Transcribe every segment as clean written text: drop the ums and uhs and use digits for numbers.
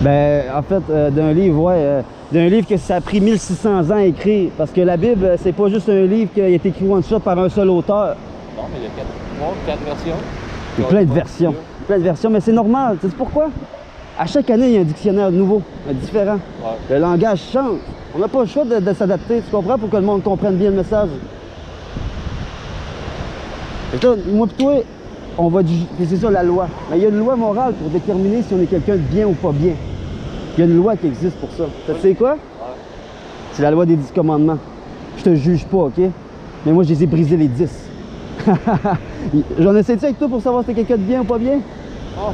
Ben, en fait, d'un livre, ouais. D'un livre que ça a pris 1600 ans à écrire. Parce que la Bible, c'est pas juste un livre qui a été écrit one shot par un seul auteur. Non, mais il y a 4 versions. Il y a plein de versions. Plein de versions, mais c'est normal. Tu sais pourquoi? À chaque année, il y a un dictionnaire nouveau, différent. Ouais. Le langage change. On n'a pas le choix de s'adapter, tu comprends, pour que le monde comprenne bien le message. Et là, moi et toi, on va c'est ça la loi. Mais il y a une loi morale pour déterminer si on est quelqu'un de bien ou pas bien. Il y a une loi qui existe pour ça. Tu sais quoi? Ouais. C'est la loi des 10 commandements. Je te juge pas, OK? Mais moi, je les ai brisés les 10. J'en essaie-tu avec toi pour savoir si t'es quelqu'un de bien ou pas bien? Oh.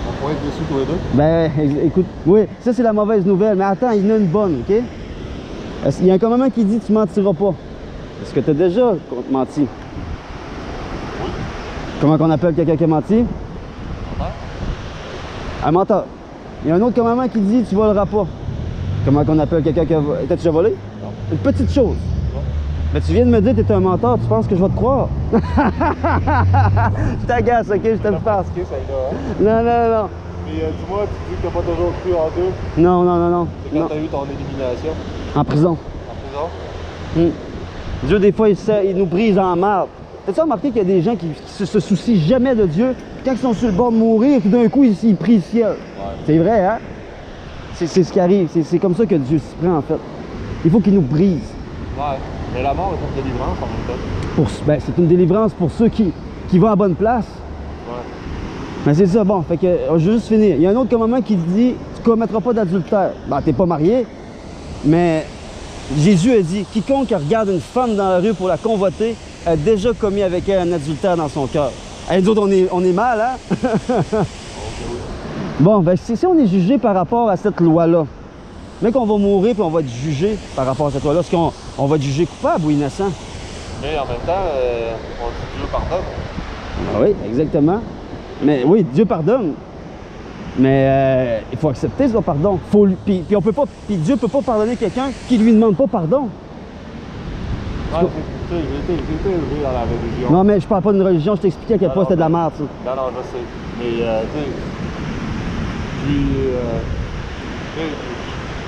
On pourrait être dessus tous les deux. Ben, écoute, oui, ça c'est la mauvaise nouvelle. Mais attends, il y en a une bonne, OK? Il y a un commandement qui dit tu mentiras pas. Est-ce que tu as déjà menti? Oui. Comment qu'on appelle quelqu'un qui a menti? Menteur. Un menteur. Il y a un autre commandement qui dit tu voleras pas. Comment qu'on appelle quelqu'un qui a volé? T'as déjà volé? Non. Une petite chose. Non. Mais tu viens de me dire que tu es un menteur, tu penses que je vais te croire? Je t'agace, OK? Je te le passe. Non, non, non. Mais dis-moi, tu dis que tu n'as pas toujours cru en Dieu? Non, non, non, non. C'est quand tu as eu ton élimination? En prison. En prison? Dieu, des fois, il nous brise en marde. T'as-tu remarqué qu'il y a des gens qui se soucient jamais de Dieu? Quand ils sont sur le bord de mourir, d'un coup, ils prient le ciel. Ouais. C'est vrai, hein? C'est ce qui arrive. C'est comme ça que Dieu s'y prend, en fait. Il faut qu'il nous brise. Ouais. Mais la mort est une délivrance en même temps. Ben, c'est une délivrance pour ceux qui vont à bonne place. Ouais. Mais c'est ça, bon, fait que je vais juste finir. Il y a un autre commandement qui dit tu commettras pas d'adultère. Ben, t'es pas marié, mais Jésus a dit quiconque regarde une femme dans la rue pour la convoiter a déjà commis avec elle un adultère dans son cœur. Hey, nous autres, on est mal, hein? Bon, ben, si on est jugé par rapport à cette loi-là, mais qu'on va mourir puis on va être jugé par rapport à cette loi-là, est-ce qu'on va être jugé coupable ou innocent? Mais en même temps, on dit Dieu pardonne. Ah oui, exactement. Mais oui, Dieu pardonne. Mais il faut accepter ce pardon. Puis on peut pas. Puis Dieu peut pas pardonner quelqu'un qui lui demande pas pardon. Ouais, j'ai été élevé dans la religion. Non, mais je parle pas d'une religion, je t'expliquais à quel point c'était de la merde, ça. Non, non, je sais. Mais, tu sais,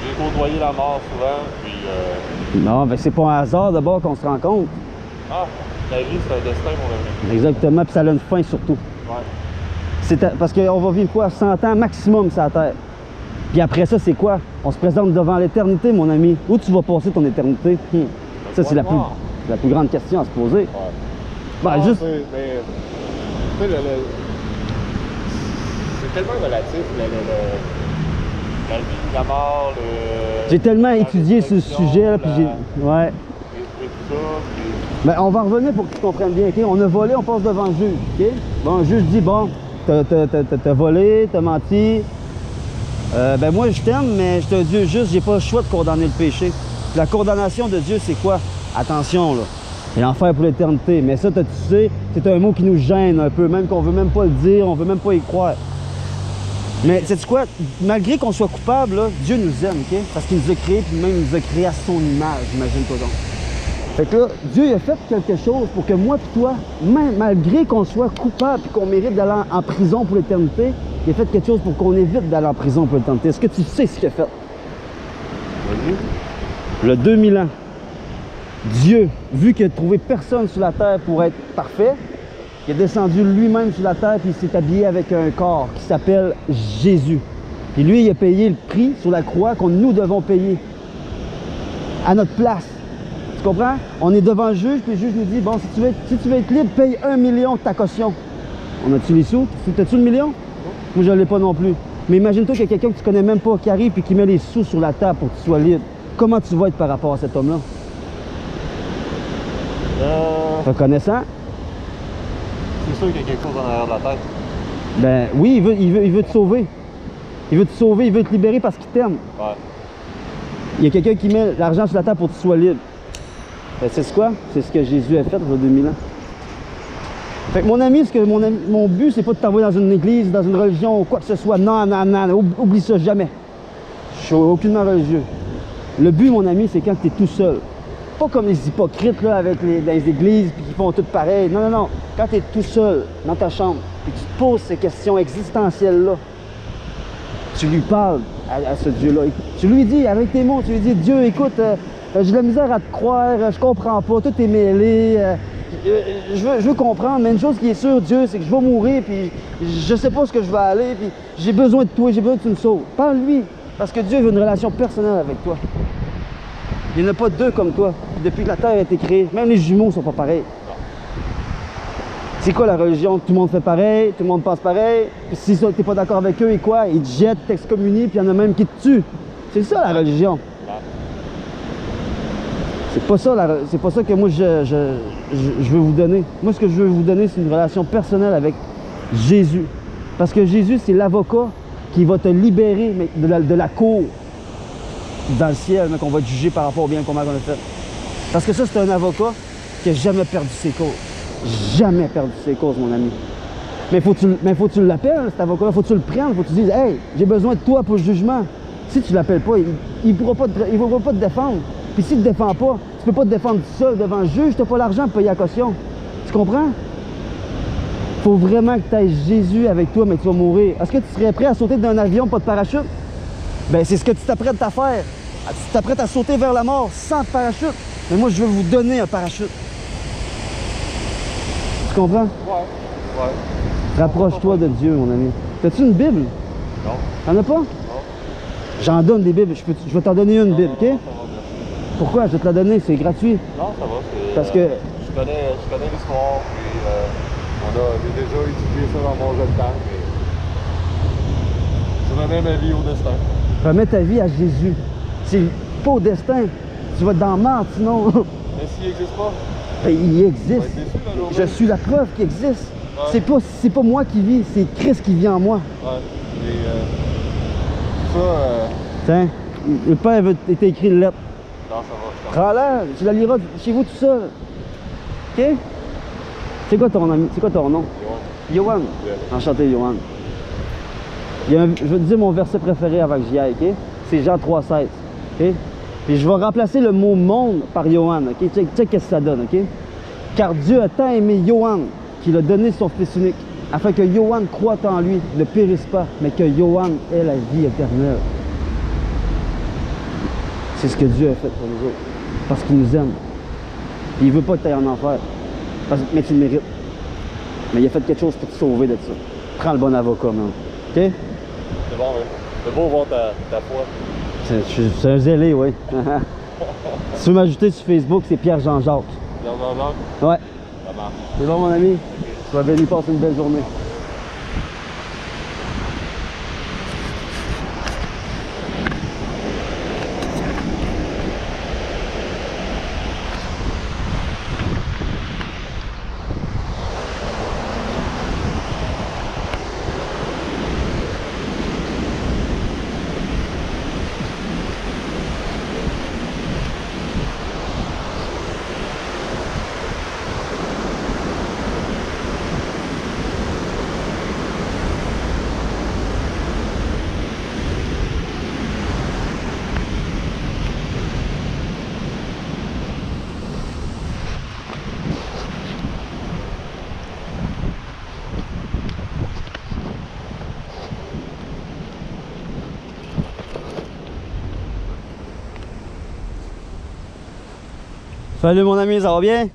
j'ai côtoyé la mort souvent, puis... Non, mais c'est pas un hasard d'abord qu'on se rencontre. Ah, la vie, c'est un destin, mon ami. Exactement, puis ça a une fin surtout. Ouais. Parce qu'on va vivre quoi? 100 ans maximum sur la Terre. Puis après ça, c'est quoi? On se présente devant l'éternité, mon ami. Où tu vas passer ton éternité? Ça, c'est la plus grande question à se poser. Ouais. Ben, non, juste... Mais, tu sais, c'est tellement relatif, la vie, la mort, J'ai tellement étudié sur le sujet, là, puis j'ai... Ouais. Et tout ça, puis... Ben, on va revenir pour que tu comprennes bien, OK? On a volé, on passe devant le juge, OK? Bon, le juge dit, bon, t'as volé, t'as menti. Ben moi, je t'aime, mais je te dis juste, j'ai pas le choix de condamner le péché. La condamnation de Dieu, c'est quoi? Attention, là. C'est l'enfer pour l'éternité. Mais ça, tu sais, c'est un mot qui nous gêne un peu, même qu'on veut même pas le dire, on veut même pas y croire. Mais sais-tu quoi? Malgré qu'on soit coupable, là, Dieu nous aime, OK? Parce qu'il nous a créés, puis même il nous a créés à son image, imagine-toi donc. Fait que là, Dieu il a fait quelque chose pour que moi et toi, même malgré qu'on soit coupable et qu'on mérite d'aller en prison pour l'éternité, il a fait quelque chose pour qu'on évite d'aller en prison pour l'éternité. Est-ce que tu sais ce qu'il a fait? Oui. Le 2000 ans. Dieu, vu qu'il a trouvé personne sur la terre pour être parfait, il est descendu lui-même sur la terre et il s'est habillé avec un corps qui s'appelle Jésus. Et lui, il a payé le prix sur la croix que nous devons payer à notre place. Tu comprends? On est devant le juge, puis le juge nous dit, bon, si tu veux être libre, paye 1 million de ta caution. On a-tu les sous? T'as-tu le million? Moi, je ne l'ai pas non plus. Mais imagine-toi qu'il y a quelqu'un que tu connais même pas qui arrive et qui met les sous sur la table pour que tu sois libre. Comment tu vas être par rapport à cet homme-là? Reconnaissant? C'est sûr qu'il y a quelque chose en arrière de la tête. Ben oui, il veut te sauver. Il veut te sauver, il veut te libérer parce qu'il t'aime. Ouais. Il y a quelqu'un qui met l'argent sur la table pour que tu sois libre. C'est quoi? C'est ce que Jésus a fait il y a 2000 ans. Fait que mon ami, mon but, c'est pas de t'envoyer dans une église, dans une religion ou quoi que ce soit. Non, non, non, oublie ça jamais. Je suis aucunement religieux. Le but, mon ami, c'est quand tu es tout seul. Pas comme les hypocrites là, avec les églises puis qui font tout pareil. Non, non, non. Quand tu es tout seul dans ta chambre et tu te poses ces questions existentielles-là, Tu lui parles à ce Dieu-là. Tu lui dis, avec tes mots, tu lui dis, Dieu, écoute, j'ai de la misère à te croire, je comprends pas, tout est mêlé. Je veux comprendre, mais une chose qui est sûre, Dieu, c'est que je vais mourir, puis je sais pas ce que je vais aller, puis j'ai besoin de toi, j'ai besoin que tu me sauves. Parle-lui, parce que Dieu veut une relation personnelle avec toi. Il n'y en a pas deux comme toi. Depuis que la Terre a été créée, même les jumeaux ne sont pas pareils. C'est quoi la religion? Tout le monde fait pareil, tout le monde pense pareil. Puis si tu n'es pas d'accord avec eux, et quoi? Ils te jettent, t'excommunient, puis il y en a même qui te tuent. C'est ça la religion. C'est pas ça que moi je veux vous donner. Moi, ce que je veux vous donner, c'est une relation personnelle avec Jésus. Parce que Jésus, c'est l'avocat qui va te libérer de la cour dans le ciel, mais qu'on va te juger par rapport au bien qu'on a fait. Parce que ça, c'est un avocat qui n'a jamais perdu ses causes. Jamais perdu ses causes, mon ami. Mais faut que tu l'appelles, cet avocat-là. Faut que tu le prennes. Faut que tu dises, hey, j'ai besoin de toi pour le jugement. Si tu ne l'appelles pas, il ne pourra pas te défendre. Puis s'il ne te défend pas, tu peux pas te défendre tout seul devant le juge. Tu n'as pas l'argent pour payer la caution. Tu comprends? Faut vraiment que tu aies Jésus avec toi, mais tu vas mourir. Est-ce que tu serais prêt à sauter d'un avion, pas de parachute? Ben, c'est ce que tu t'apprêtes à faire. Tu t'apprêtes à sauter vers la mort sans parachute. Mais moi, je veux vous donner un parachute. Tu comprends? Ouais. Rapproche-toi de Dieu, mon ami. As-tu une Bible? Non. T'en as pas? Non. J'en donne des Bibles. Je vais t'en donner une Bible, OK? Non, ça va, merci. Pourquoi? Je vais te la donner, c'est gratuit. Non, ça va. Parce que... Je connais l'histoire, puis j'ai déjà étudié ça dans mon jeune temps, mais je remets ma vie au destin. Remets ta vie à Jésus. C'est pas au destin. Tu vas être dans la merde, sinon. Mais s'il n'existe pas, Ben, il on va existe. être déçu la journée. Je suis la preuve qu'il existe. Ouais. C'est pas moi qui vis, c'est Christ qui vit en moi. Ouais. Et ça, Tiens, le Père veut t'écrire une lettre. non, ça va. Prends-la, tu la liras chez vous tout seul. OK? C'est quoi ton ami? C'est quoi ton nom? Yohan. Yeah. Enchanté, Yohan. Je vais te dire mon verset préféré avant que j'y aille, OK? C'est Jean 3,16. OK? Puis je vais remplacer le mot monde par Yohan, OK? Check qu'est-ce que ça donne, OK? Car Dieu a tant aimé Yohan qu'il a donné son Fils unique, afin que Yohan croie en lui, ne périsse pas, mais que Yohan ait la vie éternelle. C'est ce que Dieu a fait pour nous autres, parce qu'il nous aime. Puis il veut pas que tu ailles en enfer, mais tu le mérites. Mais il a fait quelque chose pour te sauver de ça. Prends le bon avocat, man. OK? C'est bon, ouais. C'est beau voir ta foi. C'est un zélé, oui. Si tu veux m'ajouter sur Facebook, c'est Pierre Jean-Jacques. Jean-Jacques? Ouais. Ça marche. C'est bon, mon ami? Sois béni, passe une belle journée. Salut mon ami, ça va bien?